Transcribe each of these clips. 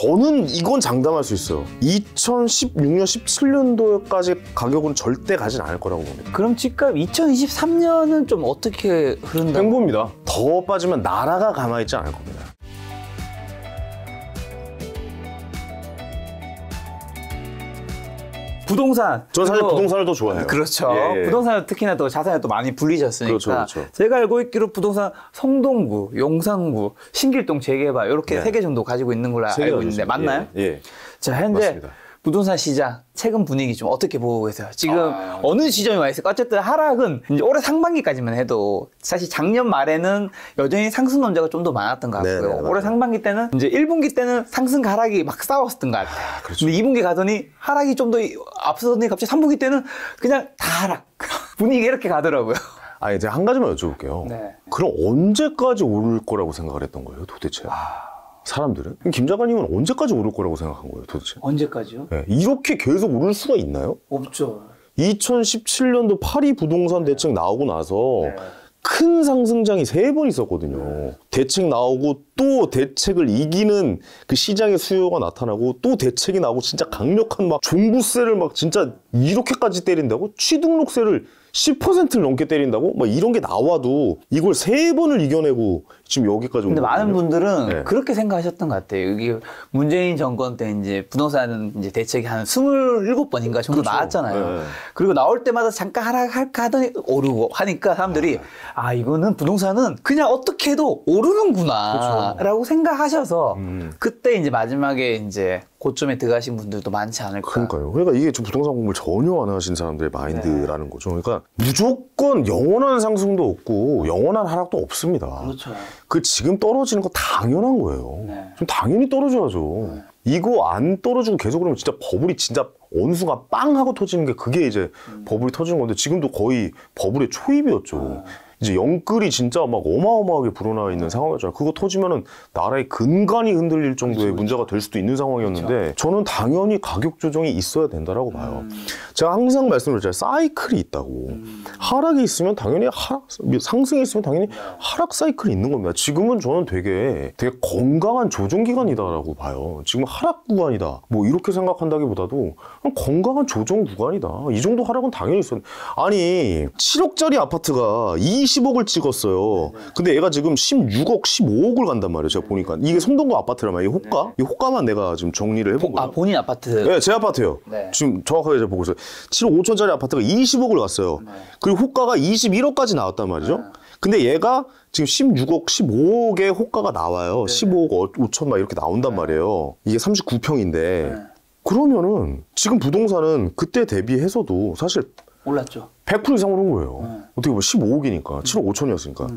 저는 이건 장담할 수 있어요. 2016년, 17년도까지 가격은 절대 가진 않을 거라고 봅니다. 그럼 집값 2023년은 좀 어떻게 흐른다? 횡보입니다. 더 빠지면 나라가 가만히 있지 않을 겁니다. 부동산. 저 사실 부동산을 더 좋아해요. 그렇죠. 예. 부동산은 특히나 또 자산에 또 많이 불리셨으니까. 그렇죠. 제가 알고 있기로 부동산 성동구, 용산구, 신길동 재개발 이렇게 네. 3개 정도 가지고 있는 걸로 알고 있는데 맞나요? 예. 자, 현재 맞습니다. 부동산 시장 최근 분위기 좀 어떻게 보고 계세요? 지금 어느 지점에 와 있을까? 어쨌든 하락은 이제 올해 상반기까지만 해도 사실 작년 말에는 여전히 상승 논제가 좀 더 많았던 것 같고요. 네네, 올해 상반기 때는 이제 1분기 때는 상승 하락이 막 싸웠었던 것 같아요. 그렇죠. 근데 2분기 가더니 하락이 좀 더 앞서더니 갑자기 3분기 때는 그냥 다 하락. 분위기 이렇게 가더라고요. 아, 이제 한 가지만 여쭤볼게요. 네. 그럼 언제까지 오를 거라고 생각을 했던 거예요, 도대체? 사람들은? 김 작가님은 언제까지 오를 거라고 생각한 거예요, 도대체? 언제까지요? 네, 이렇게 계속 오를 수가 있나요? 없죠. 2017년도 파리 부동산 대책 나오고 나서 큰 상승장이 3번 있었거든요. 대책 나오고 또 대책을 이기는 그 시장의 수요가 나타나고 또 대책이 나오고 진짜 강력한 막 종부세를 막 진짜 이렇게까지 때린다고? 취등록세를 10%를 넘게 때린다고? 막 이런 게 나와도 이걸 3번을 이겨내고 지금 여기까지 온 근데 거거든요. 많은 분들은 네. 그렇게 생각하셨던 것 같아요. 이게 문재인 정권 때 이제 부동산 이제 대책이 한 27번인가 정도 그렇죠. 나왔잖아요. 네. 그리고 나올 때마다 잠깐 하락할까 하더니 오르고 하니까 사람들이 아, 이거는 부동산은 그냥 어떻게 해도 오르는구나 그렇죠. 라고 생각하셔서 그때 이제 마지막에 이제 고점에 들어가신 분들도 많지 않을까. 그러니까요. 그러니까 이게 지금 부동산 공부를 전혀 안 하신 사람들의 마인드라는 거죠. 그러니까 무조건 영원한 상승도 없고 영원한 하락도 없습니다. 그렇죠. 그 지금 떨어지는 거 당연한 거예요. 네. 좀 당연히 떨어져야죠. 이거 안 떨어지고 계속 그러면 진짜 버블이 진짜 어느 순간 빵 하고 터지는 게 그게 이제 버블이 터지는 건데 지금도 거의 버블의 초입이었죠. 이제 영끌이 진짜 막 어마어마하게 불어나 있는 상황이었잖아요. 그거 터지면은 나라의 근간이 흔들릴 정도의 문제가 될 수도 있는 상황이었는데 저는 당연히 가격 조정이 있어야 된다라고 봐요. 제가 항상 말씀드렸잖아요. 사이클이 있다고. 하락이 있으면 당연히 상승이 있으면 당연히 하락 사이클이 있는 겁니다. 지금은 저는 되게 건강한 조정 기간이다라고 봐요. 지금 하락 구간이다. 뭐 이렇게 생각한다기보다도 건강한 조정 구간이다. 이 정도 하락은 당연히 있어요. 아니 7억짜리 아파트가 20억을 찍었어요. 근데 얘가 지금 16억, 15억을 간단 말이에요. 제가 보니까. 이게 성동구 아파트란 말이에요. 호가? 이 호가만 내가 지금 정리를 해본 거예요. 아, 본인 아파트. 네, 제 아파트예요. 네. 지금 정확하게 제가 보고 있어요. 7억 5천짜리 아파트가 20억을 갔어요. 그리고 호가가 21억까지 나왔단 말이죠. 근데 얘가 지금 16억, 15억의 호가가 나와요. 15억 5천 막 이렇게 나온단 말이에요. 이게 39평인데. 그러면은 지금 부동산은 그때 대비해서도 사실 올랐죠. 100% 이상 오른 거예요. 어떻게 보면 15억이니까 7억 5천이었으니까.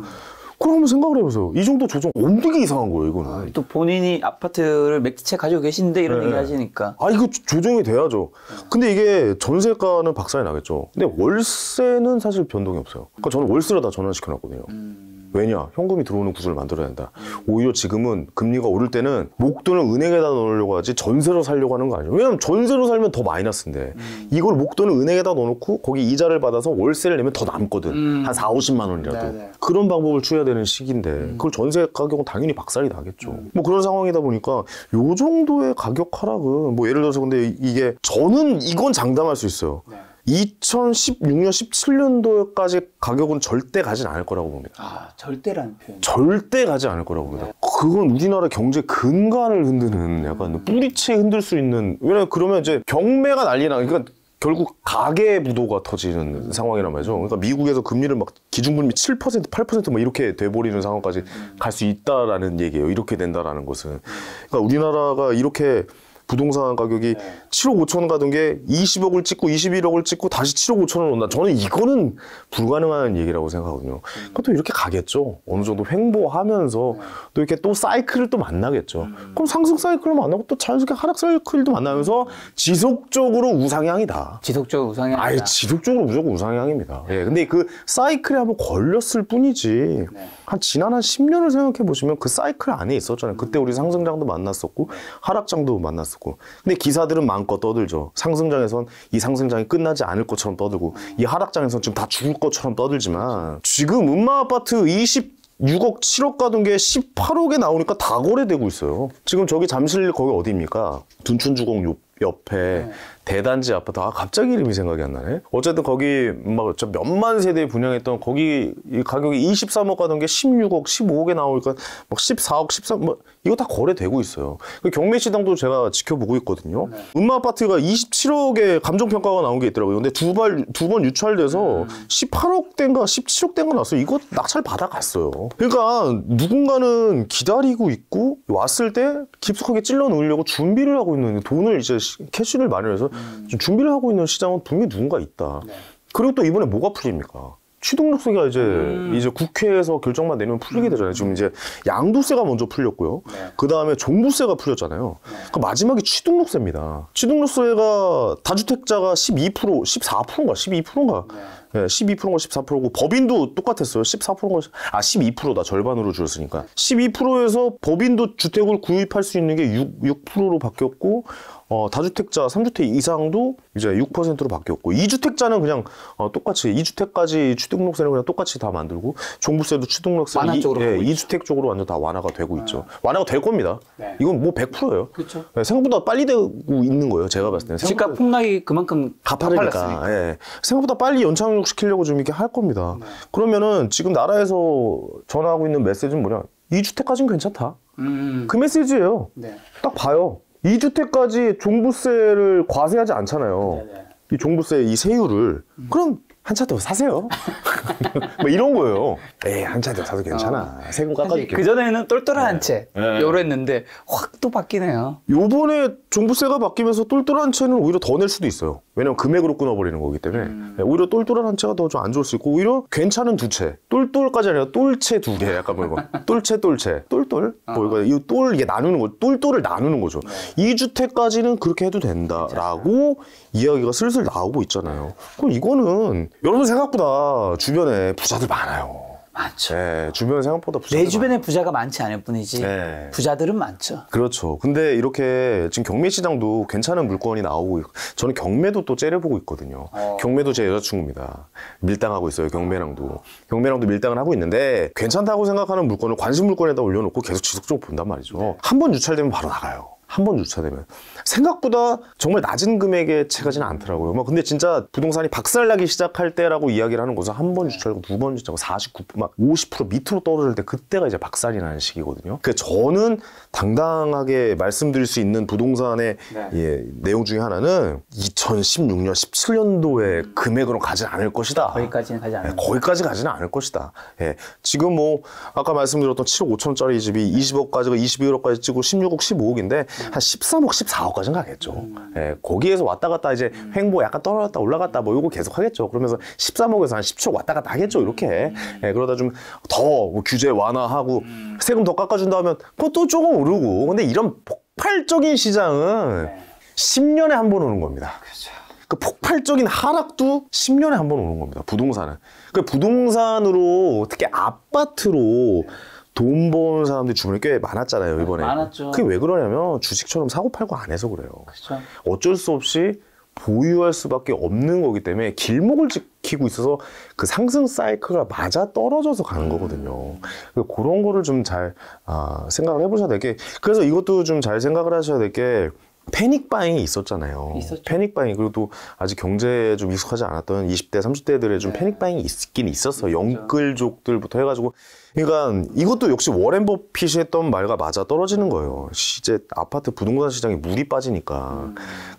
그럼 한번 생각을 해보세요. 이 정도 조정 엄청 이상한 거예요, 이거는. 또 본인이 아파트를 맥지채 가지고 계신데 이런 네. 얘기 하시니까. 아, 이거 조정이 돼야죠. 근데 이게 전세가는 박살이 나겠죠. 근데 월세는 사실 변동이 없어요. 그러니까 저는 월세로 다 전환시켜놨거든요. 왜냐? 현금이 들어오는 구조를 만들어야 된다. 오히려 지금은 금리가 오를 때는 목돈을 은행에다 넣으려고 하지 전세로 살려고 하는 거 아니에요. 왜냐면 전세로 살면 더 마이너스인데 이걸 목돈을 은행에다 넣어놓고 거기 이자를 받아서 월세를 내면 더 남거든. 한 4, 50만 원이라도. 네네. 그런 방법을 취해야 되는 시기인데 그걸 전세 가격은 당연히 박살이 나겠죠. 뭐 그런 상황이다 보니까 요 정도의 가격 하락은 뭐 예를 들어서 근데 이게 저는 이건 장담할 수 있어요. 2016년, 17년도까지 가격은 절대 가진 않을 거라고 봅니다. 아, 절대라는 표현. 절대 가지 않을 거라고 봅니다. 그건 우리나라 경제 근간을 흔드는 약간 뿌리채 흔들 수 있는, 왜냐면 그러면 이제 경매가 난리나, 그러니까 결국 가계 부도가 터지는 상황이란 말이죠. 그러니까 미국에서 금리를 막 기준금리 7%, 8% 막 이렇게 돼버리는 상황까지 갈 수 있다라는 얘기예요. 이렇게 된다라는 것은. 그러니까 우리나라가 이렇게 부동산 가격이 7억 5천 가던 게 20억을 찍고 21억을 찍고 다시 7억 5천을 온다. 저는 이거는 불가능한 얘기라고 생각하거든요. 그러니까 또 이렇게 가겠죠. 어느 정도 횡보하면서 또 이렇게 또 사이클을 또 만나겠죠. 그럼 상승 사이클을 만나고 또 자연스럽게 하락 사이클도 만나면서 지속적으로 우상향이다. 지속적으로 우상향이다. 아예 지속적으로 무조건 우상향입니다. 예, 근데 그 사이클에 한번 걸렸을 뿐이지. 한 지난 한 10년을 생각해 보시면 그 사이클 안에 있었잖아요. 그때 우리 상승장도 만났었고 하락장도 만났었고. 근데 기사들은 마음껏 떠들죠. 상승장에선 이 상승장이 끝나지 않을 것처럼 떠들고 이 하락장에선 지금 다 죽을 것처럼 떠들지만 지금 음마 아파트 6억, 7억 가던 게 18억에 나오니까 다 거래되고 있어요. 지금 저기 잠실 거기 어디입니까? 둔촌주공 옆에 대단지 아파트. 아, 갑자기 이름이 생각이 안 나네. 어쨌든 거기 막 몇만 세대 분양했던 거기 이 가격이 23억 가던 게 16억, 15억에 나오니까 막 14억, 13억 뭐 이거 다 거래되고 있어요. 그 경매시장도 제가 지켜보고 있거든요. 음마아파트가 27억에 감정평가가 나온 게 있더라고요. 근데 두 번 유찰돼서 18억대인가 17억대인가 나왔어요. 이거 낙찰 받아갔어요. 그러니까 누군가는 기다리고 있고 왔을 때 깊숙하게 찔러 넣으려고 준비를 하고 있는, 돈을 이제 캐시를 마련해서 좀 준비를 하고 있는 시장은 분명히 누군가 있다. 그리고 또 이번에 뭐가 풀립니까? 취득록세가 이제 국회에서 결정만 내리면 풀리게 되잖아요. 지금 이제 양도세가 먼저 풀렸고요. 그 다음에 종부세가 풀렸잖아요. 그 마지막에 취득록세입니다. 취득록세가 다주택자가 14%인가 12%인가. 네, 12%가 14%고 법인도 똑같았어요. 14%가 12%다. 절반으로 줄였으니까. 12%에서 법인도 주택을 구입할 수 있는 게 6%로 바뀌었고 다주택자 3주택 이상도 이제 6%로 바뀌었고 2주택자는 그냥 똑같이 2주택까지 취득록세는 그냥 똑같이 다 만들고 종부세도 취득록세 완화 쪽으로 가고 2주택 쪽으로 완전 다 완화가 되고 있죠. 완화가 될 겁니다. 네. 이건 뭐 100%예요. 그렇죠. 네, 생각보다 빨리 되고 있는 거예요. 제가 봤을 때는. 집값 폭락이 그만큼 가파르니까. 예. 생각보다 빨리 연착륙시키려고 좀 이렇게 할 겁니다. 그러면은 지금 나라에서 전하고 있는 메시지는 뭐냐? 2주택까지는 괜찮다. 그 메시지예요. 네. 딱 봐요. 2주택까지 종부세를 과세하지 않잖아요. 네네. 이 종부세 이 세율을. 그럼 한 차 더 사세요. 뭐 이런 거예요. 에이, 한 차 더 사도 괜찮아. 세금 깎아줄게. 그전에는 똘똘한 채 네. 요랬는데 확 또 바뀌네요. 요번에 종부세가 바뀌면서 똘똘한 채는 오히려 더 낼 수도 있어요. 왜냐면 금액으로 끊어버리는 거기 때문에. 네, 오히려 똘똘한 채가 더 좀 안 좋을 수 있고, 오히려 괜찮은 두 채. 똘똘까지 아니라 똘채 두 개. 약간 뭐 이거. 똘채. 똘똘. 뭐 이거 똘, 이게 나누는 거, 똘똘을 나누는 거죠. 2주택까지는 그렇게 해도 된다라고 이야기가 슬슬 나오고 있잖아요. 그럼 이거는 여러분 생각보다 주변에 부자들 많아요. 많죠. 네, 주변에 생각보다 부자들 내 주변에 부자가 많지 않을 뿐이지 네. 부자들은 많죠. 그렇죠. 근데 이렇게 지금 경매 시장도 괜찮은 물건이 나오고 있고, 저는 경매도 또 째려보고 있거든요. 경매도 제 여자친구입니다. 밀당하고 있어요. 경매랑도 밀당을 하고 있는데 괜찮다고 생각하는 물건을 관심 물건에다 올려놓고 계속 지속적으로 본단 말이죠. 한 번 유찰되면 바로 나가요. 한 번 유찰되면 생각보다 정말 낮은 금액에 채가지는 않더라고요. 뭐 근데 진짜 부동산이 박살나기 시작할 때라고 이야기를 하는 것은 한 번 유찰하고 두 번 유찰하고 49%, 막 50% 밑으로 떨어질 때 그때가 이제 박살이 나는 시기거든요. 그 저는 당당하게 말씀드릴 수 있는 부동산의 예, 내용 중에 하나는 2016년, 17년도에 금액으로 가지 않을 것이다. 거기까지는 가지 않을 거기까지 가지는 않을 것이다. 예, 지금 뭐 아까 말씀드렸던 7억 5천원짜리 집이 20억까지가 21억까지 찍고 16억, 15억인데 한 13억, 14억까지는 가겠죠. 예, 거기에서 왔다 갔다 이제 횡보 약간 떨어졌다 올라갔다 뭐 요거 계속 하겠죠. 그러면서 13억에서 한 17억 왔다 갔다 하겠죠. 이렇게. 예, 그러다 좀 더 뭐 규제 완화하고 세금 더 깎아준다 하면 그것도 조금 오르고. 근데 이런 폭발적인 시장은 10년에 한 번 오는 겁니다. 그 폭발적인 하락도 10년에 한 번 오는 겁니다. 부동산은. 그 부동산으로 특히 아파트로 돈 버는 사람들이 주변에 꽤 많았잖아요, 이번에. 많았죠. 그게 왜 그러냐면 주식처럼 사고 팔고 안 해서 그래요. 그렇죠. 어쩔 수 없이 보유할 수밖에 없는 거기 때문에 길목을 지키고 있어서 그 상승 사이클가 맞아 떨어져서 가는 거거든요. 그런 거를 좀 잘 생각을 해보셔야 될 게, 그래서 이것도 좀 잘 생각을 하셔야 될 게, 패닉 바잉이 있었잖아요. 있었죠. 패닉 바잉. 그리고 또 아직 경제에 좀 익숙하지 않았던 20대, 30대들의 좀 패닉 바잉이 있긴 있었어. 영끌족들부터 해가지고. 그러니까 이것도 역시 워렌 버핏이 했던 말과 맞아 떨어지는 거예요. 이제 아파트 부동산 시장에 물이 빠지니까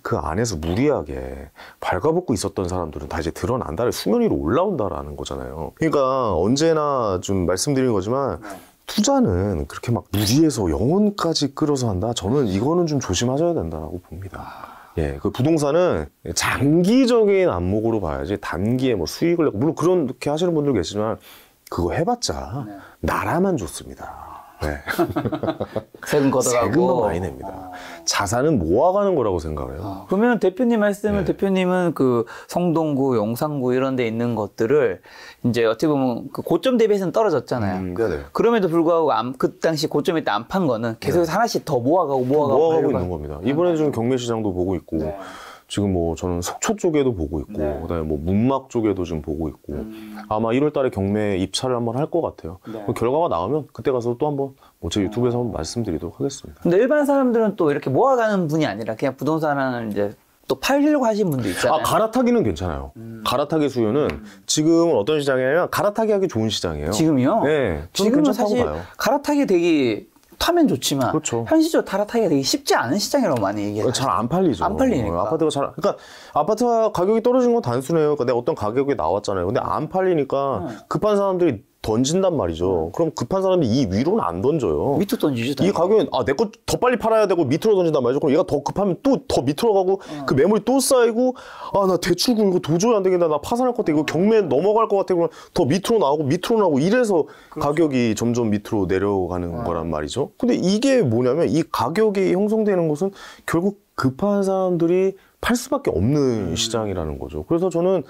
그 안에서 무리하게 발가벗고 있었던 사람들은 다 이제 드러난다. 수면 위로 올라온다라는 거잖아요. 그러니까 언제나 좀 말씀드리는 거지만 투자는 그렇게 막 무리해서 영혼까지 끌어서 한다? 저는 이거는 좀 조심하셔야 된다고 봅니다. 예, 그 부동산은 장기적인 안목으로 봐야지 단기에 뭐 수익을 내고, 물론 그렇게 하시는 분들 계시지만 그거 해봤자 나라만 좋습니다. 네. 세금 걷어가고 세금도 많이 냅니다. 자산은 모아가는 거라고 생각해요. 그러면 대표님 말씀은 대표님은 그 성동구, 용산구 이런 데 있는 것들을 이제 어떻게 보면 그 고점 대비해서는 떨어졌잖아요. 네네. 그럼에도 불구하고 그 당시 고점일 때 안 판 거는 계속 하나씩 더 모아가고 있는 겁니다. 이번에 좀 경매 시장도 보고 있고 지금 뭐 저는 속초 쪽에도 보고 있고 네. 그다음에 뭐 문막 쪽에도 지금 보고 있고 아마 1월달에 경매 입찰을 한번 할 것 같아요. 네. 그 결과가 나오면 그때 가서 또 한번 뭐 제 유튜브에서 한번 말씀드리도록 하겠습니다. 근데 일반 사람들은 또 이렇게 모아가는 분이 아니라 그냥 부동산을 이제 또 팔려고 하시는 분도 있잖아요. 갈아타기는 괜찮아요. 갈아타기 수요는 지금은 어떤 시장이냐면 갈아타기 하기 좋은 시장이에요. 지금이요? 네, 저는 지금은 괜찮다고 사실 봐요. 갈아타기 되게 타면 좋지만 그렇죠. 현실적으로 갈아타기가 되게 쉽지 않은 시장이라고 많이 얘기해요. 잘 안 팔리죠. 안 팔리니까. 아파트가 그러니까 아파트가 가격이 떨어진 건 단순해요. 그러니까 내가 어떤 가격이 나왔잖아요. 근데 안 팔리니까 급한 사람들이 던진단 말이죠. 그럼 급한 사람들이 이 위로는 안 던져요. 밑으로 던지죠. 이 가격은 내 거 더 빨리 팔아야 되고 밑으로 던진단 말이죠. 그럼 얘가 더 급하면 또 더 밑으로 가고 그 매물이 또 쌓이고 나 대출금 이거 도저히 안 되겠다. 나 파산할 것 같아. 이거 경매 넘어갈 것 같아. 그러면 더 밑으로 나오고 이래서 가격이 점점 밑으로 내려가는 거란 말이죠. 근데 이게 뭐냐면 이 가격이 형성되는 것은 결국 급한 사람들이 팔 수밖에 없는 시장이라는 거죠. 그래서 저는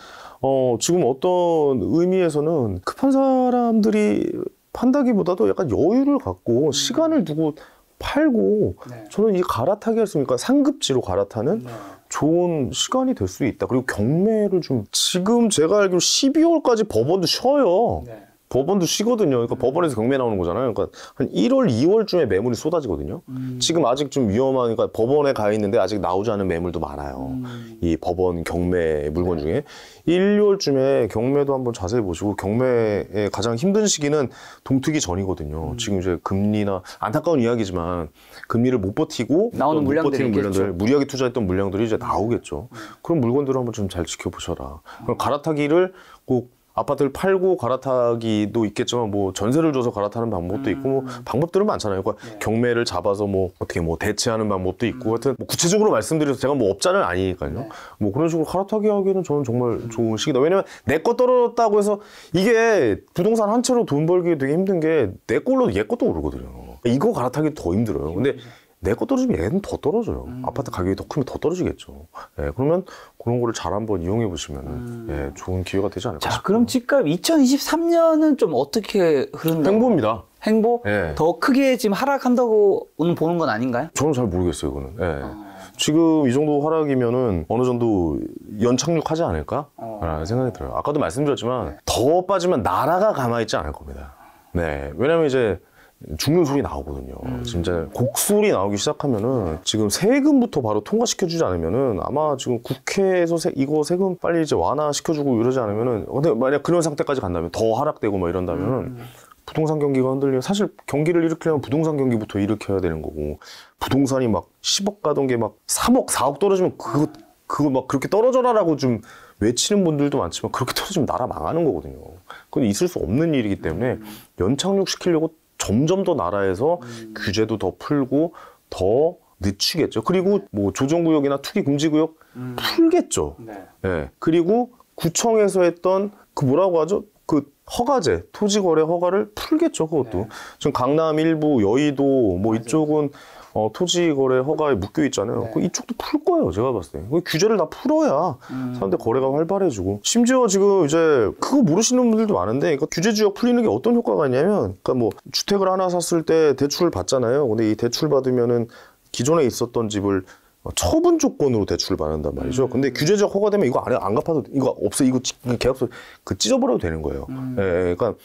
지금 어떤 의미에서는 급한 사람들이 판다기보다도 약간 여유를 갖고 시간을 두고 팔고 저는 이 갈아타기 했으니까 상급지로 갈아타는 좋은 시간이 될 수 있다. 그리고 경매를 좀 지금 제가 알기로 12월까지 법원도 쉬어요. 법원도 쉬거든요. 그러니까 법원에서 경매 나오는 거잖아요. 그러니까 한 1월, 2월쯤에 매물이 쏟아지거든요. 지금 아직 좀 위험하니까 법원에 가 있는데 아직 나오지 않은 매물도 많아요. 이 법원 경매 물건 중에 1, 2월쯤에 경매도 한번 자세히 보시고 경매의 가장 힘든 시기는 동트기 전이거든요. 지금 이제 금리나 안타까운 이야기지만 금리를 못 버티고 나오는 못 물량들이 버티는 물량들, 있겠죠. 무리하게 투자했던 물량들이 이제 나오겠죠. 그런 물건들을 한번 좀 잘 지켜보셔라. 그럼 갈아타기를 꼭 아파트를 팔고 갈아타기도 있겠지만 뭐 전세를 줘서 갈아타는 방법도 있고 뭐 방법들은 많잖아요. 그러니까 경매를 잡아서 뭐 어떻게 뭐 대체하는 방법도 있고 하여튼 뭐 구체적으로 말씀드려서 제가 뭐 업자는 아니니까요. 뭐 그런 식으로 갈아타기 하기에는 저는 정말 좋은 시기다. 왜냐면 내 거 떨어졌다고 해서 이게 부동산 한 채로 돈 벌기 되게 힘든 게 내 걸로 얘 것도 오르거든요. 이거 갈아타기 더 힘들어요. 근데 내 거 떨어지면 얘는 더 떨어져요. 아파트 가격이 더 크면 더 떨어지겠죠. 그러면 그런 거를 잘 한번 이용해 보시면 좋은 기회가 되지 않을까 자, 싶어요. 그럼 집값 2023년은 좀 어떻게 흐른다? 행보입니다. 행보? 예. 더 크게 지금 하락한다고 오늘 보는 건 아닌가요? 저는 잘 모르겠어요, 이거는. 지금 이 정도 하락이면은 어느 정도 연착륙하지 않을까라는 생각이 들어요. 아까도 말씀드렸지만 더 빠지면 나라가 가만히 있지 않을 겁니다. 네, 왜냐면 이제 죽는 소리 나오거든요. 진짜 곡소리 나오기 시작하면은 지금 세금부터 바로 통과시켜주지 않으면은 아마 지금 국회에서 이거 세금 빨리 이제 완화시켜주고 이러지 않으면은 근데 만약 그런 상태까지 간다면 더 하락되고 뭐 이런다면은 부동산 경기가 흔들리면 사실 경기를 일으키려면 부동산 경기부터 일으켜야 되는 거고 부동산이 막 10억 가던 게 막 3억, 4억 떨어지면 그거 막 그렇게 떨어져라라고 좀 외치는 분들도 많지만 그렇게 떨어지면 나라 망하는 거거든요. 그건 있을 수 없는 일이기 때문에 연착륙 시키려고 점점 더 나라에서 규제도 더 풀고 더 늦추겠죠. 그리고 뭐 조정구역이나 투기금지구역 풀겠죠. 네. 그리고 구청에서 했던 그 뭐라고 하죠? 그 허가제, 토지거래 허가를 풀겠죠. 그것도. 지금 강남 일부, 여의도 뭐 이쪽은 토지거래 허가에 묶여 있잖아요. 그 이쪽도 풀 거예요. 제가 봤을 때. 그 규제를 다 풀어야 사람들 거래가 활발해지고. 심지어 지금 이제 그거 모르시는 분들도 많은데 그러니까 규제지역 풀리는 게 어떤 효과가 있냐면 그러니까 뭐 주택을 하나 샀을 때 대출을 받잖아요. 근데 이 대출 받으면은 기존에 있었던 집을 처분 조건으로 대출을 받는단 말이죠. 근데 규제적 허가되면 이거 안 갚아도 이거 없어. 이거 계약서 찢어버려도 되는 거예요. 그러니까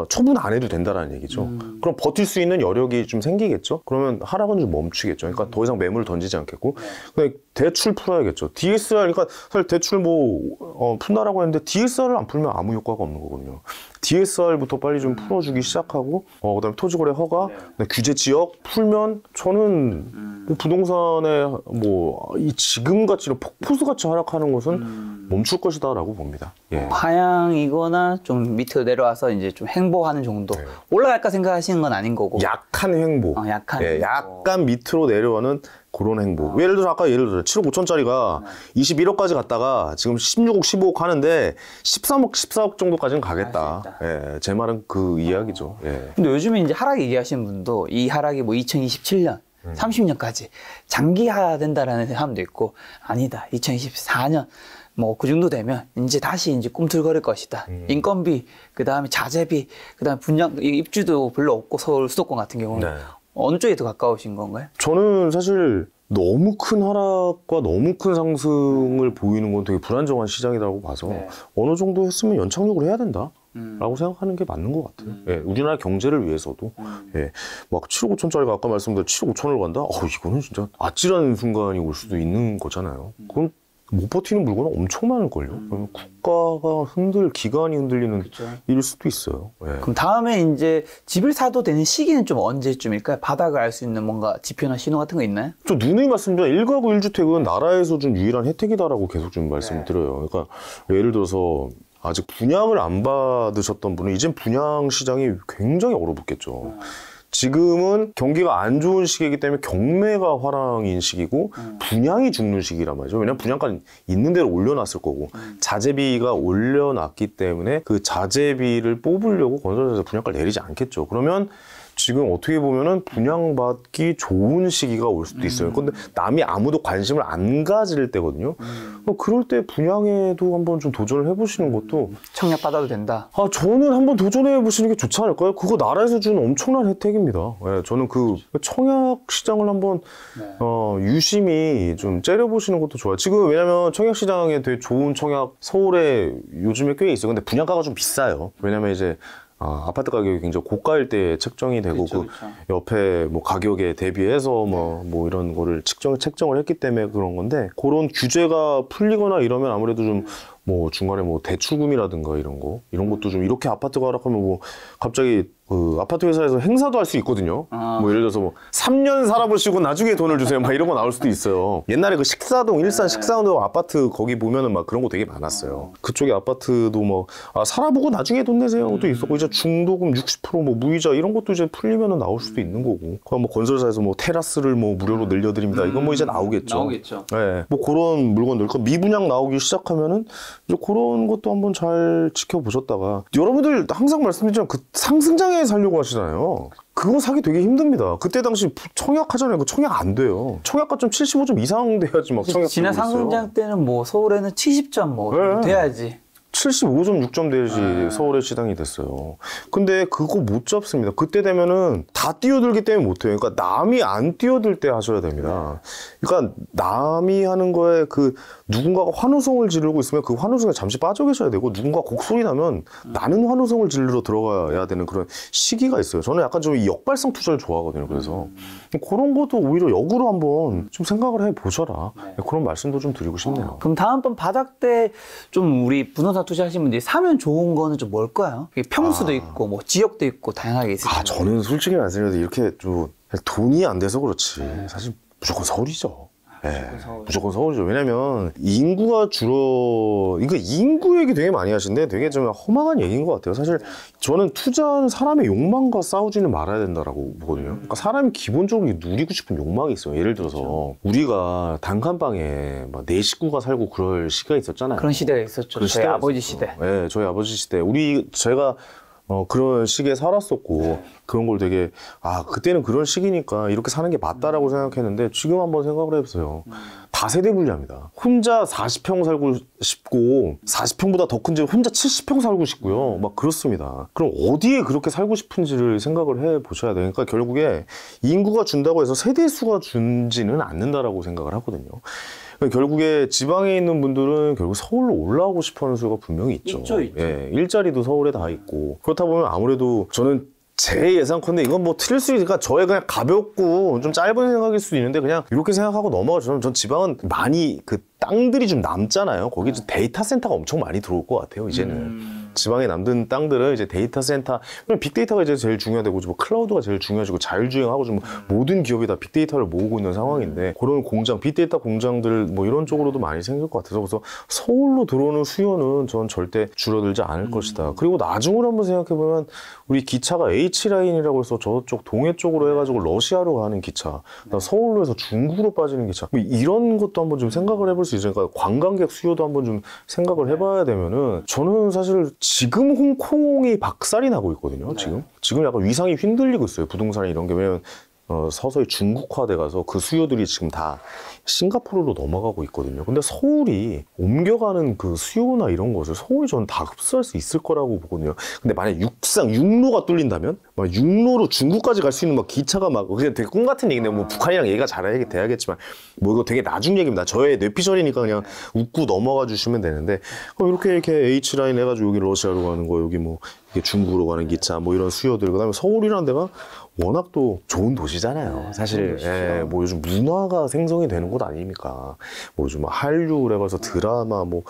처분 안 해도 된다라는 얘기죠. 그럼 버틸 수 있는 여력이 좀 생기겠죠. 그러면 하락은 좀 멈추겠죠. 그러니까 더 이상 매물을 던지지 않겠고 근데 대출 풀어야겠죠. DSR 그러니까 사실 대출 뭐 푼다라고 했는데 DSR을 안 풀면 아무 효과가 없는 거거든요. DSR부터 빨리 좀 풀어주기 시작하고 그다음에 토지거래 허가, 규제 지역 풀면 저는 뭐 부동산에 뭐 이 지금같이 폭포수같이 하락하는 것은 멈출 것이다라고 봅니다. 예. 하향이거나 좀 밑으로 내려와서 이제 좀 행보하는 정도. 올라갈까 생각하시는 건 아닌 거고. 약한 횡보. 약한 예, 횡보. 약간 밑으로 내려가는 그런 행보. 예를 들어 7억 5천짜리가 21억까지 갔다가 지금 16억, 15억 하는데 13억, 14억 정도까지는 가겠다. 예, 제 말은 그 이야기죠. 예. 근데 요즘에 이제 하락 얘기하시는 분도 이 하락이 뭐 2027년, 30년까지 장기화 된다라는 사람도 있고 아니다. 2024년 뭐 그 정도 되면 이제 다시 이제 꿈틀거릴 것이다. 인건비, 그 다음에 자재비, 그 다음에 분양 입주도 별로 없고 서울 수도권 같은 경우는 어느 쪽에 더 가까우신 건가요? 저는 사실 너무 큰 하락과 너무 큰 상승을 보이는 건 되게 불안정한 시장이라고 봐서 네. 어느 정도 했으면 연착륙을 해야 된다. 라고 생각하는 게 맞는 것 같아요. 예, 우리나라 경제를 위해서도. 예, 막 7억 5천짜리가 아까 말씀드린 7억 5천을 간다? 이거는 진짜 아찔한 순간이 올 수도 있는 거잖아요. 그럼 못 버티는 물건은 엄청 많을걸요. 그러면 국가가 기관이 흔들리는 그쵸. 일일 수도 있어요. 예. 그럼 다음에 이제 집을 사도 되는 시기는 좀 언제쯤일까요? 바닥을 알 수 있는 뭔가 지표나 신호 같은 거 있나요? 저 누누이 말씀드린 1가구 1주택은 나라에서 준 유일한 혜택이다라고 계속 좀 말씀을 드려요. 그러니까 예를 들어서 아직 분양을 안 받으셨던 분은 이젠 분양 시장이 굉장히 얼어붙겠죠. 지금은 경기가 안 좋은 시기이기 때문에 경매가 화랑인 시기고 분양이 죽는 시기란 말이죠. 왜냐면 분양가 있는 대로 올려놨을 거고 자재비가 올려놨기 때문에 그 자재비를 뽑으려고 건설사에서 분양가를 내리지 않겠죠. 그러면 지금 어떻게 보면은 분양받기 좋은 시기가 올 수도 있어요. 근데 남이 아무도 관심을 안 가질 때거든요. 그럴 때 분양에도 한번 좀 도전을 해보시는 것도 청약 받아도 된다. 저는 한번 도전해 보시는 게 좋지 않을까요? 그거 나라에서 주는 엄청난 혜택입니다. 예, 저는 그 청약 시장을 한번 유심히 좀 째려보시는 것도 좋아요. 지금 왜냐면 청약 시장에 되게 좋은 청약 서울에 요즘에 꽤 있어요. 근데 분양가가 좀 비싸요. 왜냐면 이제 아파트 가격이 굉장히 고가일 때 책정이 되고 그쵸, 그 그쵸. 옆에 뭐 가격에 대비해서 뭐 이런 거를 책정을 했기 때문에 그런 건데 그런 규제가 풀리거나 이러면 아무래도 좀 뭐 중간에 뭐 대출금이라든가 이런 것도 좀 이렇게 아파트가 하락하면 뭐 갑자기 그 아파트 회사에서 행사도 할 수 있거든요. 뭐 예를 들어서 뭐 3년 살아보시고 나중에 돈을 주세요. 막 이런 거 나올 수도 있어요. 옛날에 그 식사동 일산 식사동 아파트 거기 보면은 막 그런 거 되게 많았어요. 그쪽에 아파트도 뭐 살아보고 나중에 돈 내세요. 것도 있었고 이제 중도금 60% 뭐 무이자 이런 것도 이제 풀리면은 나올 수도 있는 거고. 그럼 뭐 건설사에서 뭐 테라스를 뭐 무료로 늘려드립니다. 이건 뭐 이제 나오겠죠. 나오겠죠. 네, 뭐 그런 물건들, 그 미분양 나오기 시작하면은 이제 그런 것도 한번 잘 지켜보셨다가 여러분들 항상 말씀드리지만 그 상승장에 살려고 하시잖아요. 그거 사기 되게 힘듭니다. 그때 당시 청약 하잖아요. 그 청약 안 돼요. 청약가 좀 75점 이상 돼야지 막 청약 지난 되고 있어요. 상승장 때는 뭐 서울에는 70점 뭐 네. 돼야지. 75점, 6점 돼야지 서울의 시장이 됐어요. 근데 그거 못 잡습니다. 그때 되면은 다 뛰어들기 때문에 못해요. 그러니까 남이 안 뛰어들 때 하셔야 됩니다. 그러니까 남이 하는 거에 그 누군가가 환호성을 지르고 있으면 그 환호성에 잠시 빠져 계셔야 되고 누군가 곡소리 나면 나는 환호성을 지르러 들어가야 되는 그런 시기가 있어요. 저는 약간 좀 이 역발상 투자를 좋아하거든요. 그래서 그런 것도 오히려 역으로 한번 좀 생각을 해보셔라. 그런 말씀도 좀 드리고 싶네요. 그럼 다음번 바닥 때 좀 우리 부동산 투자하시는 분들이 사면 좋은 거는 좀 뭘까요? 이게 평수도 있고 뭐 지역도 있고 다양하게 있을 텐데. 저는 솔직히 말씀드려도 이렇게 좀 돈이 안 돼서 그렇지 사실 무조건 서울이죠. 무조건 서울이죠. 왜냐면 인구가 이거 인구 얘기 되게 많이 하시는데 되게 좀 험악한 얘기인 것 같아요. 사실 저는 투자하는 사람의 욕망과 싸우지는 말아야 된다라고 보거든요. 그러니까 사람이 기본적으로 누리고 싶은 욕망이 있어요. 예를 들어서 우리가 단칸방에 막 4식구가 살고 그럴 시기가 있었잖아요. 그런 시대가 있었죠. 그런 저희 시대가 아버지 있었죠. 시대. 네, 저희 아버지 시대. 제가 그런 시기에 살았었고 그런 걸 되게 그때는 그런 시기니까 이렇게 사는 게 맞다라고 생각했는데 지금 한번 생각을 해보세요. 다세대 분리합니다. 혼자 40평 살고 싶고 40평보다 더 큰 집 혼자 70평 살고 싶고요. 막 그렇습니다. 그럼 어디에 그렇게 살고 싶은지를 생각을 해보셔야 돼요. 그러니까 결국에 인구가 준다고 해서 세대 수가 준지는 않는다라고 생각을 하거든요. 결국에 지방에 있는 분들은 결국 서울로 올라오고 싶어하는 수가 분명히 있죠. 있죠. 예, 일자리도 서울에 다 있고 그렇다 보면 아무래도 저는 제 예상컨대 이건 뭐 틀릴 수 있으니까 저의 그냥 가볍고 좀 짧은 생각일 수도 있는데 그냥 이렇게 생각하고 넘어가죠. 전 지방은 많이 그 땅들이 좀 남잖아요. 거기 데이터 센터가 엄청 많이 들어올 것 같아요. 이제는 지방에 남는 땅들은 이제 데이터 센터, 빅데이터가 이제 제일 중요하고 뭐 클라우드가 제일 중요하고 자율주행하고 좀 모든 기업이 다 빅데이터를 모으고 있는 상황인데 그런 공장, 빅데이터 공장들 뭐 이런 쪽으로도 많이 생길 것 같아서 그래서 서울로 들어오는 수요는 전 절대 줄어들지 않을 것이다. 그리고 나중으로 한번 생각해 보면 우리 기차가 H라인이라고 해서 저쪽 동해 쪽으로 해가지고 러시아로 가는 기차, 서울로 해서 중국으로 빠지는 기차, 뭐 이런 것도 한번 좀 생각을 해볼 수 있어요. 그러니까 관광객 수요도 한번 좀 생각을 해봐야 되면은 저는 사실 지금 홍콩이 박살이 나고 있거든요. 지금 약간 위상이 흔들리고 있어요. 부동산이 이런 게 왜냐면 서서히 중국화돼 가서 그 수요들이 지금 다 싱가포르로 넘어가고 있거든요. 근데 서울이 옮겨가는 그 수요나 이런 것을 서울이 저는 다 흡수할 수 있을 거라고 보거든요. 근데 만약 육로가 뚫린다면 막 육로로 중국까지 갈 수 있는 막 기차가 막 그냥 되게 꿈 같은 얘기인데 뭐 북한이랑 얘기가 잘 돼야겠지만 뭐 이거 되게 나중 얘기입니다. 저의 뇌피셜이니까 그냥 웃고 넘어가 주시면 되는데 이렇게 H라인 해가지고 여기 러시아로 가는 거 여기 뭐 이게 중국으로 가는 기차 뭐 이런 수요들 그다음에 서울이라는 데가 워낙 또 좋은 도시잖아요. 사실 뭐 요즘 문화가 생성이 되는 곳 아닙니까? 뭐 요즘 한류 그래가지고 드라마 뭐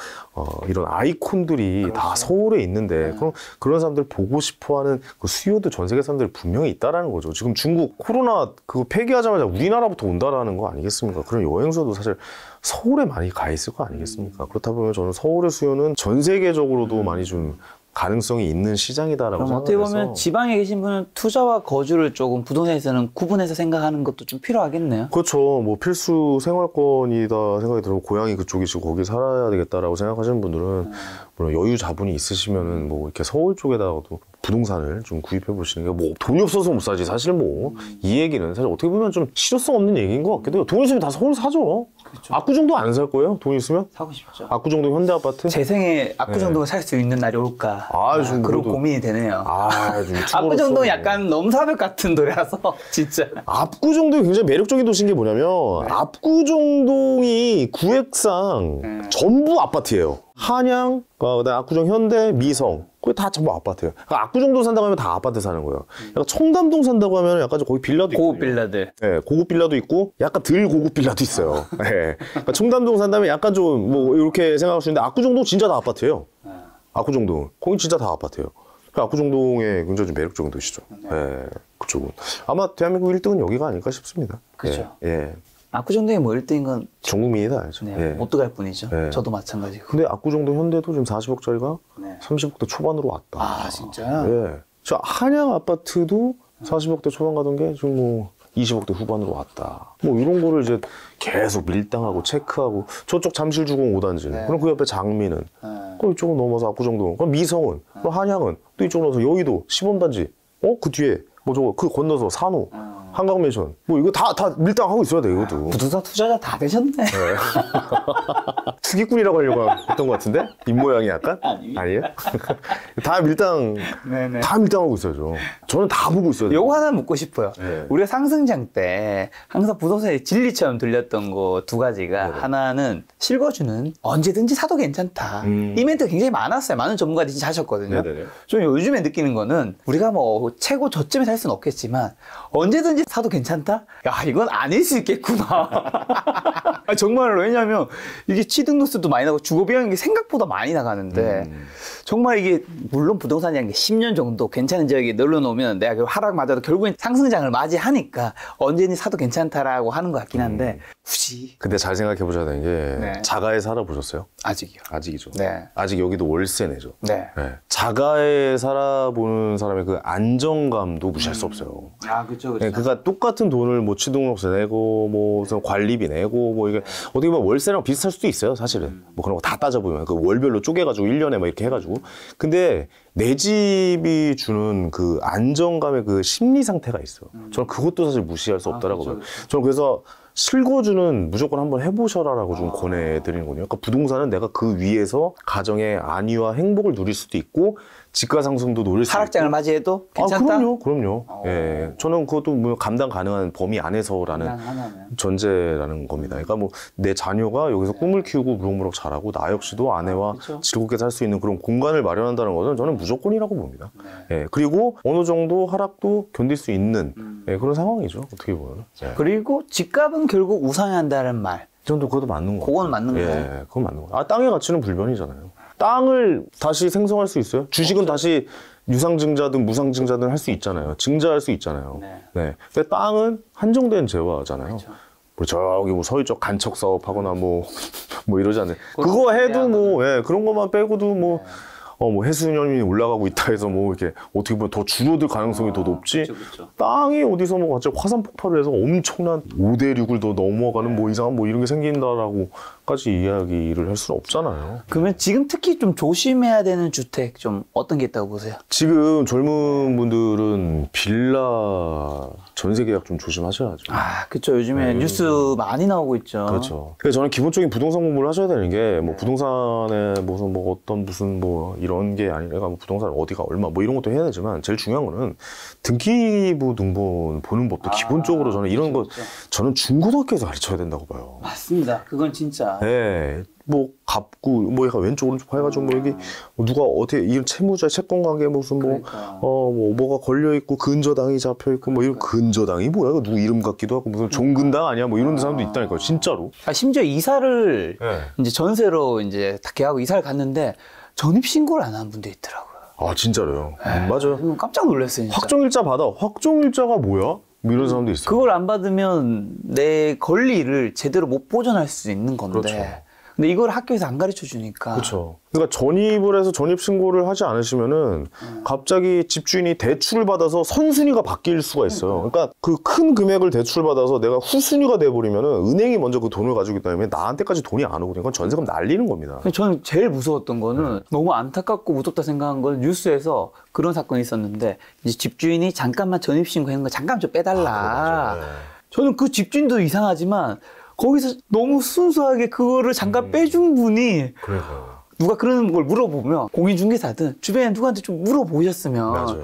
이런 아이콘들이 그렇죠. 다 서울에 있는데 그럼 그런 사람들 보고 싶어하는 그 수요도 전 세계 사람들이 분명히 있다라는 거죠. 지금 중국 코로나 그거 폐기하자마자 우리나라부터 온다라는 거 아니겠습니까? 그런 여행수도 사실 서울에 많이 가 있을 거 아니겠습니까? 그렇다 보면 저는 서울의 수요는 전 세계적으로도 많이 좀 가능성이 있는 시장이다라고 그럼 어떻게 보면 생각해서. 지방에 계신 분은 투자와 거주를 조금 부동산에서는 구분해서 생각하는 것도 좀 필요하겠네요. 그렇죠. 뭐 필수 생활권이다 생각이 들면 고향이 그쪽이시고 거기 살아야 되겠다라고 생각하시는 분들은 물론 여유 자본이 있으시면은 뭐 이렇게 서울 쪽에다가도 부동산을 좀 구입해 보시는 게 뭐 돈이 없어서 못 사지 사실 뭐 이 얘기는 사실 어떻게 보면 좀 실효성 없는 얘기인 것 같기도 해요. 돈 있으면 다 서울 사죠. 그렇죠. 압구정도 안 살 거예요? 돈 있으면? 사고 싶죠. 압구정도 현대 아파트? 제 생에 압구정동을 살 수 있는 날이 올까? 좀 그런 그래도- 고민이 되네요. 좀 압구정동 투고로서. 약간 넘사벽 같은 노래라서 진짜. 압구정동이 굉장히 매력적인 도시인 게 뭐냐면 압구정동이 구획상 전부 아파트예요. 한양, 그다음에 압구정 현대, 미성 그게 다 전부 아파트예요. 그러니까 압구정동 산다고 하면 다 아파트 사는 거예요. 약간 청담동 산다고 하면 약간 좀 거기 빌라도 있고 고급 빌라들. 네, 고급 빌라도 있고 약간 덜 고급 빌라도 있어요. 네. 그러니까 청담동 산다면 약간 좀 뭐 이렇게 생각할 수 있는데 압구정동 진짜 다 아파트예요. 압구정동 거기 진짜 다 아파트예요. 그러니까 압구정동의 굉장히 좀 매력적인 도시죠. 네. 그쪽은 아마 대한민국 1등은 여기가 아닐까 싶습니다. 그죠. 예. 압구정동이 뭐 1등인 건 전 국민이 다 알죠. 네, 예. 못 들어갈 뿐이죠. 네. 저도 마찬가지고. 근데 압구정동 현대도 지금 40억짜리가 네. 30억대 초반으로 왔다. 아, 진짜요? 예. 저 한양 아파트도 40억대 초반 가던 게 지금 뭐 20억대 후반으로 왔다. 뭐 이런 거를 이제 계속 밀당하고 체크하고 저쪽 잠실주공 5단지는 네. 그럼 그 옆에 장미는 네. 그럼 이쪽으로 넘어서 압구정동 그럼 미성은 그럼 한양은 또 이쪽으로 넘어서 여의도 시범단지 그 뒤에 뭐 저거 그 건너서 산호 한강매션 뭐 이거 다 밀당하고 있어야 돼 이것도. 부동산 투자자 다 되셨네. 투기꾼이라고 하려고 했던 것 같은데? 입모양이 약간? 아닙니다. 아니에요? 다 밀당, 네네. 다 밀당하고 있어야죠. 저는 다 보고 있어야 돼요. 요거 하나 묻고 싶어요. 네. 우리가 상승장 때 항상 부동산의 진리처럼 들렸던 거 두 가지가 네네. 하나는 실거주는 언제든지 사도 괜찮다. 이 멘트가 굉장히 많았어요. 많은 전문가들이 진짜 하셨거든요. 네네네. 좀 요즘에 느끼는 거는 우리가 뭐 최고 저점에 살 수는 없겠지만 언제든지 사도 괜찮다? 야, 이건 아닐 수 있겠구나. 아, 정말로. 왜냐하면 이게 취등록세도 많이 나고 주거비용이 생각보다 많이 나가는데 정말 이게 물론 부동산이라는 게 10년 정도 괜찮은 지역에 늘러놓으면 내가 그 하락 맞아도 결국엔 상승장을 맞이하니까 언제든지 사도 괜찮다라고 하는 것 같긴 한데 굳이 근데 잘 생각해 보셔야 되는 게 네. 자가에 살아보셨어요? 아직이요. 아직이죠. 네. 아직 여기도 월세 내죠. 네. 네. 자가에 살아보는 사람의 그 안정감도 무시할 수 없어요. 아, 그쵸, 네, 그러니까 똑같은 돈을 뭐 취등록세 내고 뭐 무슨 관리비 내고 뭐 이게 어떻게 보면 월세랑 비슷할 수도 있어요 사실은 뭐 그런 거 다 따져보면 그 월별로 쪼개가지고 1년에 막 이렇게 해가지고 근데 내 집이 주는 그 안정감의 그 심리 상태가 있어요. 저는 그것도 사실 무시할 수 없다라고 봐요. 저는 그래서 실거주는 무조건 한번 해보셔라라고 좀 권해드리는 거예요. 그러니까 부동산은 내가 그 위에서 가정의 안위와 행복을 누릴 수도 있고 집가 상승도 노릴 수 있고 하락장을 맞이해도 괜찮다? 그럼요. 예, 저는 그것도 뭐 감당 가능한 범위 안에서라는 하나는. 전제라는 겁니다. 그러니까 뭐 내 자녀가 여기서 꿈을 키우고 무럭무럭 자라고 나 역시도 아내와 그쵸. 즐겁게 살 수 있는 그런 공간을 마련한다는 것은 저는 무조건이라고 봅니다. 예, 그리고 어느 정도 하락도 견딜 수 있는 예, 그런 상황이죠. 어떻게 보면. 예. 그리고 집값은 결국 우상한다는 말. 저는 그것도 맞는 거 같아요. 그건 맞는 거예요. 예, 그건 맞는 거예요. 땅의 가치는 불변이잖아요. 땅을 다시 생성할 수 있어요? 주식은 다시 유상증자든 무상증자든 할 수 있잖아요. 증자할 수 있잖아요. 네. 근데 땅은 한정된 재화잖아요. 뭐 저기 뭐 서희적 간척 사업하거나 뭐 이러지 않나요? 그거 해도 뭐 예, 그런 것만 빼고도 뭐 뭐 해수면이 올라가고 있다 해서 뭐 이렇게 어떻게 보면 더 줄어들 가능성이 더 높지. 그쵸. 땅이 어디서 뭐 갑자기 화산 폭발을 해서 엄청난 5대6을 더 넘어가는 뭐 이상한 뭐 이런 게 생긴다라고까지 이야기를 할 수는 없잖아요. 그러면 지금 특히 좀 조심해야 되는 주택 좀 어떤 게 있다고 보세요? 지금 젊은 분들은 빌라 전세 계약 좀 조심하셔야죠. 아, 그쵸. 요즘에 뉴스 많이 나오고 있죠. 그렇죠. 그래서 저는 기본적인 부동산 공부를 하셔야 되는 게 뭐 부동산에 무슨 뭐 어떤 무슨 뭐 이런 게 아니라 뭐 부동산 어디가 얼마 뭐 이런 것도 해야 되지만 제일 중요한 거는 등기부 등본 보는 법도 기본적으로 저는 이런 거 저는 중고등학교에서 가르쳐야 된다고 봐요. 맞습니다. 그건 진짜. 네. 뭐 갚고 뭐 약간 왼쪽 오른쪽 해가지고 뭐 여기 누가 어떻게 이런 채무자 채권 관계 무슨 뭐 그러니까. 뭐가 걸려 있고 근저당이 잡혀 있고 뭐 이런 근저당이 뭐야? 이거 누구 이름 같기도 하고 무슨 종근당 아니야? 뭐 이런 사람도 있다니까요. 진짜로. 심지어 이사를 네. 이제 전세로 이제 다 계약하고 이사를 갔는데 전입 신고를 안 한 분도 있더라고요. 아 진짜로요. 맞아요. 깜짝 놀랐어요. 진짜. 확정일자 받아. 확정일자가 뭐야? 뭐 이런 사람도 있어요. 그걸 안 받으면 내 권리를 제대로 못 보존할 수 있는 건데. 그렇죠. 근데 이걸 학교에서 안 가르쳐 주니까. 그렇죠. 그러니까 전입을 해서 전입 신고를 하지 않으시면은 갑자기 집주인이 대출을 받아서 선순위가 바뀔 수가 있어요. 그러니까 그 큰 금액을 대출을 받아서 내가 후순위가 돼 버리면은 은행이 먼저 그 돈을 가지고 있다 보면 나한테까지 돈이 안 오거든요. 그건 전세금 날리는 겁니다. 저는 제일 무서웠던 거는 너무 안타깝고 무섭다 생각한 건 뉴스에서 그런 사건이 있었는데 이제 집주인이 잠깐만 전입 신고하는 거 잠깐 좀 빼달라. 맞아요. 네. 저는 그 집주인도 이상하지만 거기서 너무 순수하게 그거를 잠깐 빼준 분이 그래서 누가 그런 걸 물어보면 공인중개사든 주변에 누구한테 좀 물어보셨으면 맞아요.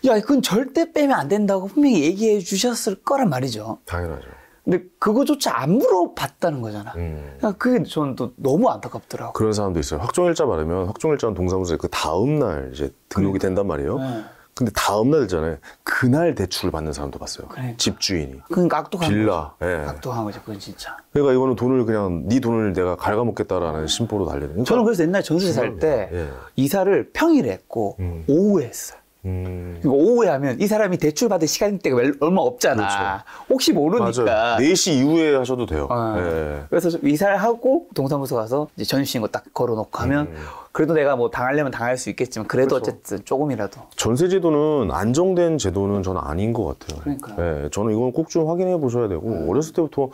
야 그건 절대 빼면 안 된다고 분명히 얘기해 주셨을 거란 말이죠. 당연하죠. 근데 그거조차 안 물어봤다는 거잖아. 그러니까 그게 저는 또 너무 안타깝더라고. 그런 사람도 있어요. 확정일자 받으면 확정일자는 동사무소에 그 다음 날 이제 등록이 된단 말이에요. 네. 근데 다음 날 되잖아요. 그날 대출을 받는 사람도 봤어요. 그러니까. 집주인이. 그러니까 악독한 빌라. 거죠. 예. 악독한 거죠. 그건 진짜. 그러니까 이거는 돈을 그냥 네 돈을 내가 갉아먹겠다라는 심보로 달리는. 그러니까 저는 그래서 옛날 전세 살 때 예. 이사를 평일에 했고 오후에 했어요. 그러니까 오후에 하면 이 사람이 대출 받을 시간대가 얼마 없잖아. 그렇죠. 혹시 모르니까. 맞아요. 4시 이후에 하셔도 돼요. 예. 그래서 좀 이사를 하고 동사무소 가서 이제 전입신고 딱 걸어놓고 하면 그래도 내가 뭐 당하려면 당할 수 있겠지만 그래도 그렇죠. 어쨌든 조금이라도. 전세 제도는 안정된 제도는 저는 아닌 것 같아요. 그러니까요. 예, 저는 이건 꼭 좀 확인해 보셔야 되고 어렸을 때부터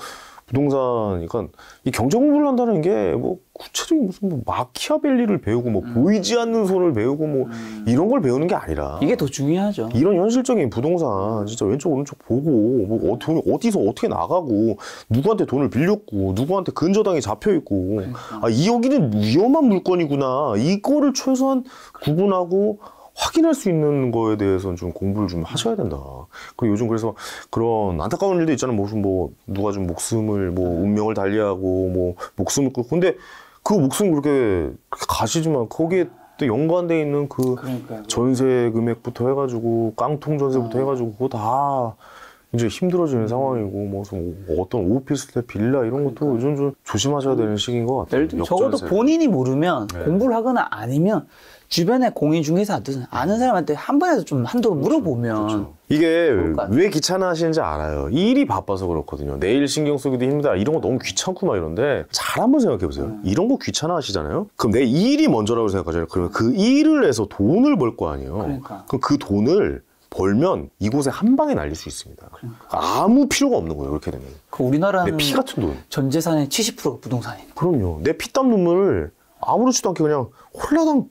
부동산, 그러니까 이 경제 공부를 한다는 게 뭐 구체적인 무슨 뭐 마키아벨리를 배우고 뭐 보이지 않는 손을 배우고 뭐 이런 걸 배우는 게 아니라 이게 더 중요하죠. 이런 현실적인 부동산 진짜 왼쪽 오른쪽 보고 뭐 돈이 어디서 어떻게 나가고 누구한테 돈을 빌렸고 누구한테 근저당이 잡혀 있고 아, 이 여기는 위험한 물건이구나 이거를 최소한 구분하고 확인할 수 있는 거에 대해서는 좀 공부를 좀 하셔야 된다. 그리고 요즘 그래서 그런 안타까운 일도 있잖아요. 무슨 뭐 누가 좀 목숨을 뭐 운명을 달리하고 뭐 목숨을 끊고 근데 그 목숨 그렇게 가시지만 거기에 또 연관돼 있는 그 그러니까요. 전세 금액부터 해가지고 깡통 전세부터 해가지고 그거 다 이제 힘들어지는 상황이고 뭐 어떤 오피스텔 빌라 이런 것도 요즘 좀 조심하셔야 되는 시기인 것 같아요. 예를 들면 적어도 역전세. 본인이 모르면 네. 공부를 하거나 아니면 주변에 공인중개사든 아는 사람한테 한 번이라도 좀 한두 번 물어보면 이게 것 같아요. 왜 귀찮아 하시는지 알아요. 일이 바빠서 그렇거든요. 내일 신경 쓰기도 힘들다. 이런 거 너무 귀찮고 막 이런데 잘 한번 생각해 보세요. 이런 거 귀찮아 하시잖아요. 그럼 내 일이 먼저라고 생각하잖아요. 그러면 그 일을 해서 돈을 벌 거 아니에요. 그러니까. 그럼 그 돈을 벌면 이곳에 한 방에 날릴 수 있습니다. 아무 필요가 없는 거예요. 그렇게 되면. 그 우리나라는 내 피 같은 돈. 전 재산의 70%가 부동산이니까. 그럼요. 내 피땀 눈물을 아무렇지도 않게 그냥 홀라당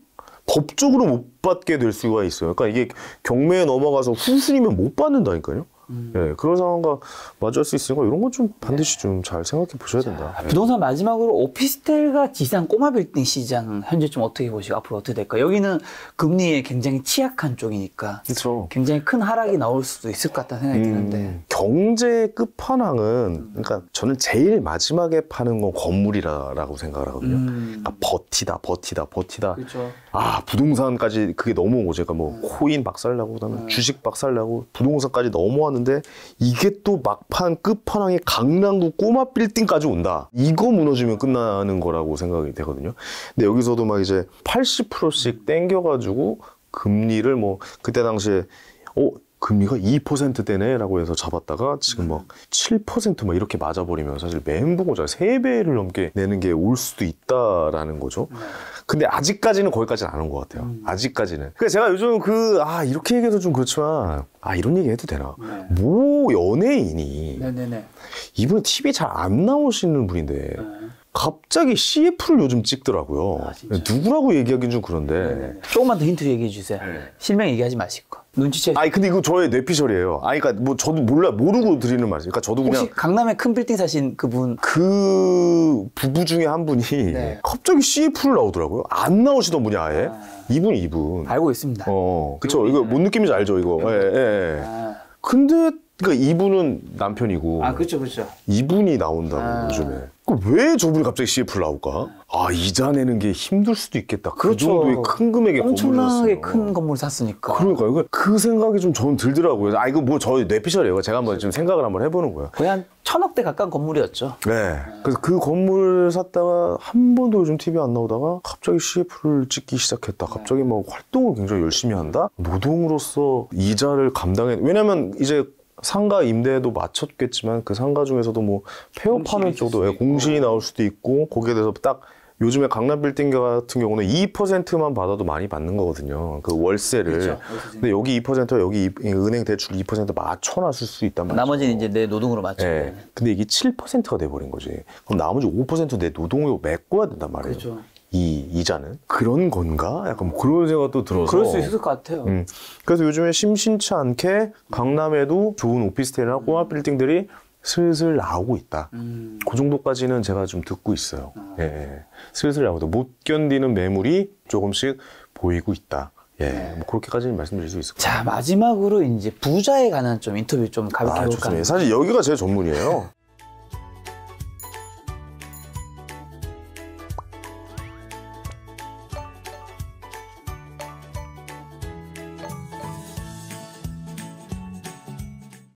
법적으로 못 받게 될 수가 있어요. 그러니까 이게 경매에 넘어가서 후순위면 못 받는다니까요. 예, 그런 상황과 마주할 수 있으니까 이런 건 좀 반드시 좀 잘 생각해 보셔야 된다. 예. 부동산 마지막으로 오피스텔과 지상 꼬마 빌딩 시장 현재 좀 어떻게 보시고 앞으로 어떻게 될까요? 여기는 금리에 굉장히 취약한 쪽이니까 그렇죠. 굉장히 큰 하락이 나올 수도 있을 것 같다는 생각이 드는데 경제 끝판왕은 그러니까 저는 제일 마지막에 파는 건 건물이라고 생각을 하거든요. 그러니까 버티다. 그렇죠. 아 부동산까지 그게 넘어온 거죠. 그러니까 뭐 코인 박살나고 그다음에 주식 박살나고 부동산까지 넘어왔는데 이게 또 막판 끝판왕의 강남구 꼬마 빌딩까지 온다. 이거 무너지면 끝나는 거라고 생각이 되거든요. 근데 여기서도 막 이제 80%씩 땡겨가지고 금리를 뭐 그때 당시에 금리가 2%대네 라고 해서 잡았다가 지금 막 7% 막 이렇게 맞아버리면 사실 멘붕 오죠. 3배를 넘게 내는 게 올 수도 있다라는 거죠. 근데 아직까지는 거기까지는 안 온 것 같아요. 아직까지는. 그러니까 제가 요즘 이렇게 얘기해도 좀 그렇지만, 이런 얘기 해도 되나? 네. 모 연예인이, 네네네. 이분은 TV 잘 안 나오시는 분인데, 갑자기 CF를 요즘 찍더라고요. 누구라고 얘기하긴 좀 그런데. 조금만 더 힌트 얘기해 주세요. 실명 얘기하지 마시고 눈치채. 아니 근데 이거 저의 뇌피셜이에요. 아니 그러니까 뭐 저도 모르고 드리는 말이에요. 그러니까 저도 그냥 혹시 강남에 큰 빌딩 사신 그분? 그 부부 중에 한 분이 네. 갑자기 CF를 나오더라고요. 안 나오시던 분이 아예. 이분. 알고 있습니다. 그쵸. 이거 뭔 느낌인지 알죠, 이거. 예. 근데, 그러니까 이분은 남편이고. 그렇죠. 이분이 나온다고, 요즘에. 왜 저분이 갑자기 CF를 나올까? 이자 내는 게 힘들 수도 있겠다. 그 그렇죠. 정도의 큰 금액의 엄청나게 건물을 샀어요. 큰 건물 샀으니까. 그러니까, 이거 그 생각이 좀 저는 들더라고요. 이거 뭐 저희 뇌피셜이에요. 제가 한번 좀 생각을 한번 해보는 거예요. 거의 한 1,000억대 가까운 건물이었죠. 네. 그래서 그 건물을 샀다가 한 번도 요즘 TV에 안 나오다가 갑자기 CF를 찍기 시작했다. 갑자기 뭐 활동을 굉장히 열심히 한다? 노동으로서 이자를 왜냐면 이제 상가 임대도 맞췄겠지만 그 상가 중에서도 뭐 폐업하는 쪽도 공실이 나올 수도 있고 거기에 대해서 딱 요즘에 강남 빌딩 같은 경우는 2%만 받아도 많이 받는 거거든요. 그 월세를. 그렇죠. 근데 여기 2%와 여기 은행 대출 2% 맞춰놨을 수 있단 말이죠. 나머지는 이제 내 노동으로 맞춰. 네. 근데 이게 7%가 돼버린 거지. 그럼 나머지 5% 내 노동으로 메꿔야 된단 말이에요. 그렇죠. 이 이자는 그런 건가? 약간 뭐 그런 생각도 들어서. 그럴 수 있을 것 같아요. 그래서 요즘에 심심치 않게 강남에도 좋은 오피스텔이나 꼬마 빌딩들이 슬슬 나오고 있다. 그 정도까지는 제가 좀 듣고 있어요. 예. 슬슬 나오고 못 견디는 매물이 조금씩 보이고 있다. 뭐 그렇게까지는 말씀드릴 수 있을 것 같아요. 자, 마지막으로 이제 부자에 관한 좀 인터뷰 좀 가볍게 해볼까요? 좋습니다. 사실 여기가 제 전문이에요.